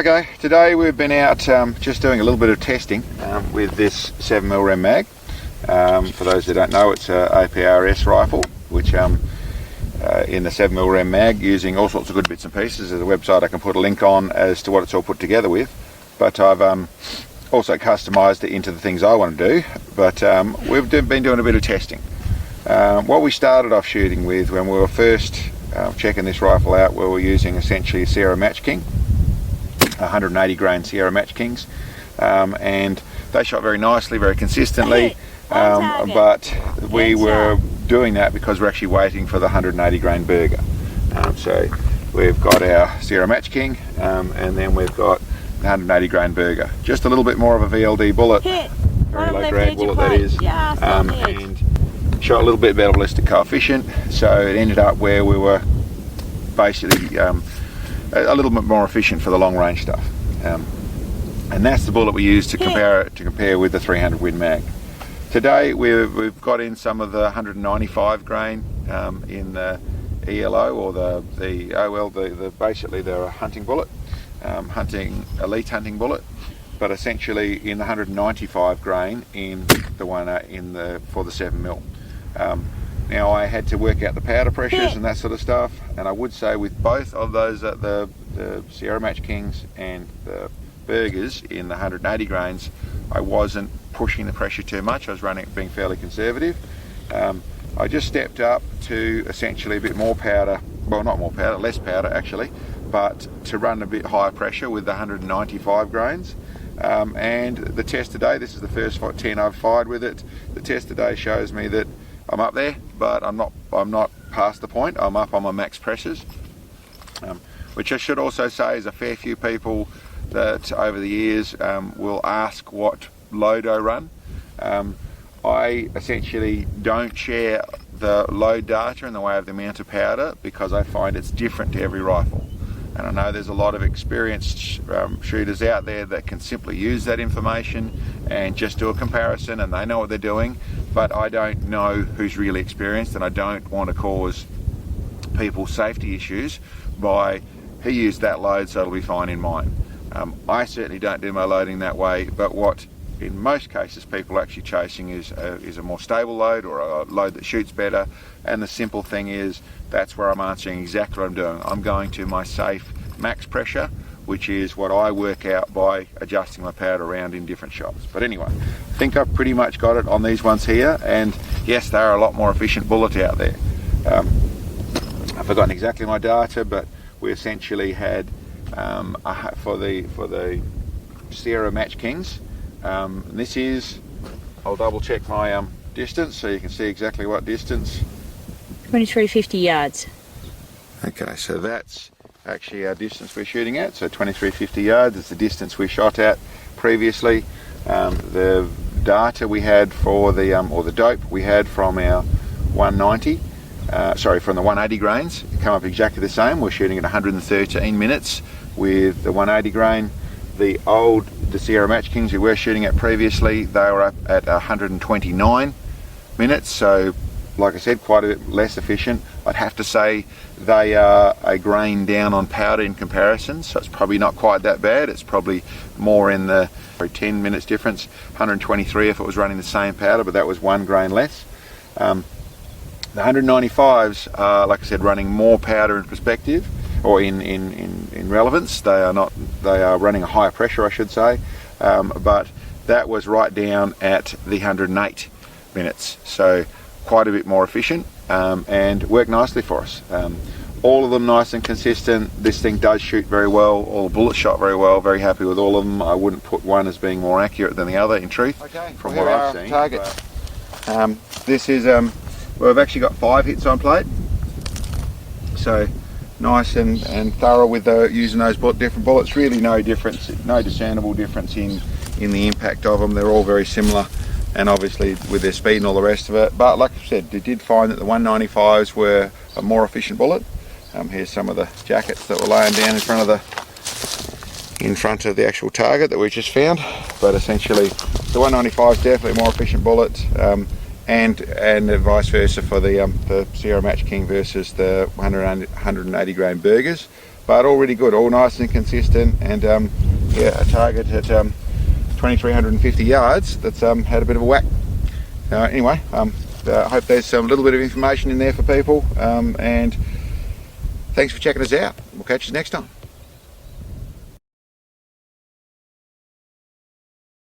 Okay, today we've been out just doing a little bit of testing with this 7mmRem mag. For those that don't know, it's a APRS rifle, which in the 7mmRem mag, using all sorts of good bits and pieces. There's a website I can put a link on as to what it's all put together with, but I've also customised it into the things I want to do. But we've been doing a bit of testing. What we started off shooting with when we were first checking this rifle out, we were using essentially a Sierra Match King, 180 grain Sierra Match Kings, and they shot very nicely, very consistently, but we were doing that because we're actually waiting for the 180 grain Berger. So we've got our Sierra Match King, and then we've got the 180 grain Berger. Just a little bit more of a VLD bullet, very low drag bullet that is, and shot a little bit better ballistic coefficient, so it ended up where we were basically a little bit more efficient for the long range stuff, and that's the bullet we use to compare with the 300 Win mag. Today we've got in some of the 195 grain in the ELO, or the OL, basically they're a hunting bullet, elite hunting bullet, but essentially in the 195 grain in the one for the 7mm. Now I had to work out the powder pressures and that sort of stuff, and I would say with both of those, the Sierra Match Kings and the Bergers in the 180 grains, I wasn't pushing the pressure too much. I was being fairly conservative. I just stepped up to essentially a bit more powder, well, not more powder, less powder actually, but to run a bit higher pressure with the 195 grains. And the test today, this is the first 10 I've fired with it. The test today shows me that I'm up there, but I'm not past the point. I'm up on my max pressures, which I should also say is a fair few people that over the years will ask what load I run. I essentially don't share the load data in the way of the amount of powder because I find it's different to every rifle. And I know there's a lot of experienced shooters out there that can simply use that information and just do a comparison, and they know what they're doing, but I don't know who's really experienced, and I don't want to cause people safety issues by he used that load so it'll be fine in mine. I certainly don't do my loading that way, but what in most cases people are actually chasing is a more stable load, or a load that shoots better, and the simple thing is that's where I'm answering exactly what I'm doing. I'm going to my safe max pressure, which is what I work out by adjusting my powder around in different shots. But anyway, I think I've pretty much got it on these ones here, and yes, they are a lot more efficient bullet out there. I've forgotten exactly my data, but we essentially had for the Sierra Match Kings, this is, I'll double check my distance so you can see exactly what distance. 2350 yards. Okay, so that's actually our distance we're shooting at, so 2350 yards is the distance we shot at previously. The data we had for the, or the dope we had from our 190, from the 180 grains, come up exactly the same. We're shooting at 113 minutes with the 180 grain. The Sierra Match Kings we were shooting at previously, they were up at 129 minutes, so like I said, quite a bit less efficient. I'd have to say they are a grain down on powder in comparison, so it's probably not quite that bad. It's probably more in the 10 minutes difference, 123 if it was running the same powder, but that was 1 grain less. The 195s are, like I said, running more powder in perspective, or in relevance. They are running a higher pressure, I should say, but that was right down at the 108 minutes, so quite a bit more efficient, and worked nicely for us. All of them nice and consistent. This thing does shoot very well. All the bullets shot very well. Very happy with all of them. I wouldn't put one as being more accurate than the other, in truth, from what I've seen. Targets. This is well, I've actually got 5 hits on plate, so nice and thorough with using those different bullets. Really no difference, no discernible difference in the impact of them. They're all very similar, and obviously with their speed and all the rest of it. But like I said, they did find that the 195s were a more efficient bullet. Here's some of the jackets that were laying down in front of the actual target that we just found. But essentially, the 195 is definitely a more efficient bullet, and vice versa for the Sierra Match King versus the 180 grain Bergers. but all really good, all nice and consistent, and yeah, a target at 2,350 yards that's had a bit of a whack. Anyway, I hope there's some little bit of information in there for people, and thanks for checking us out. We'll catch you next time.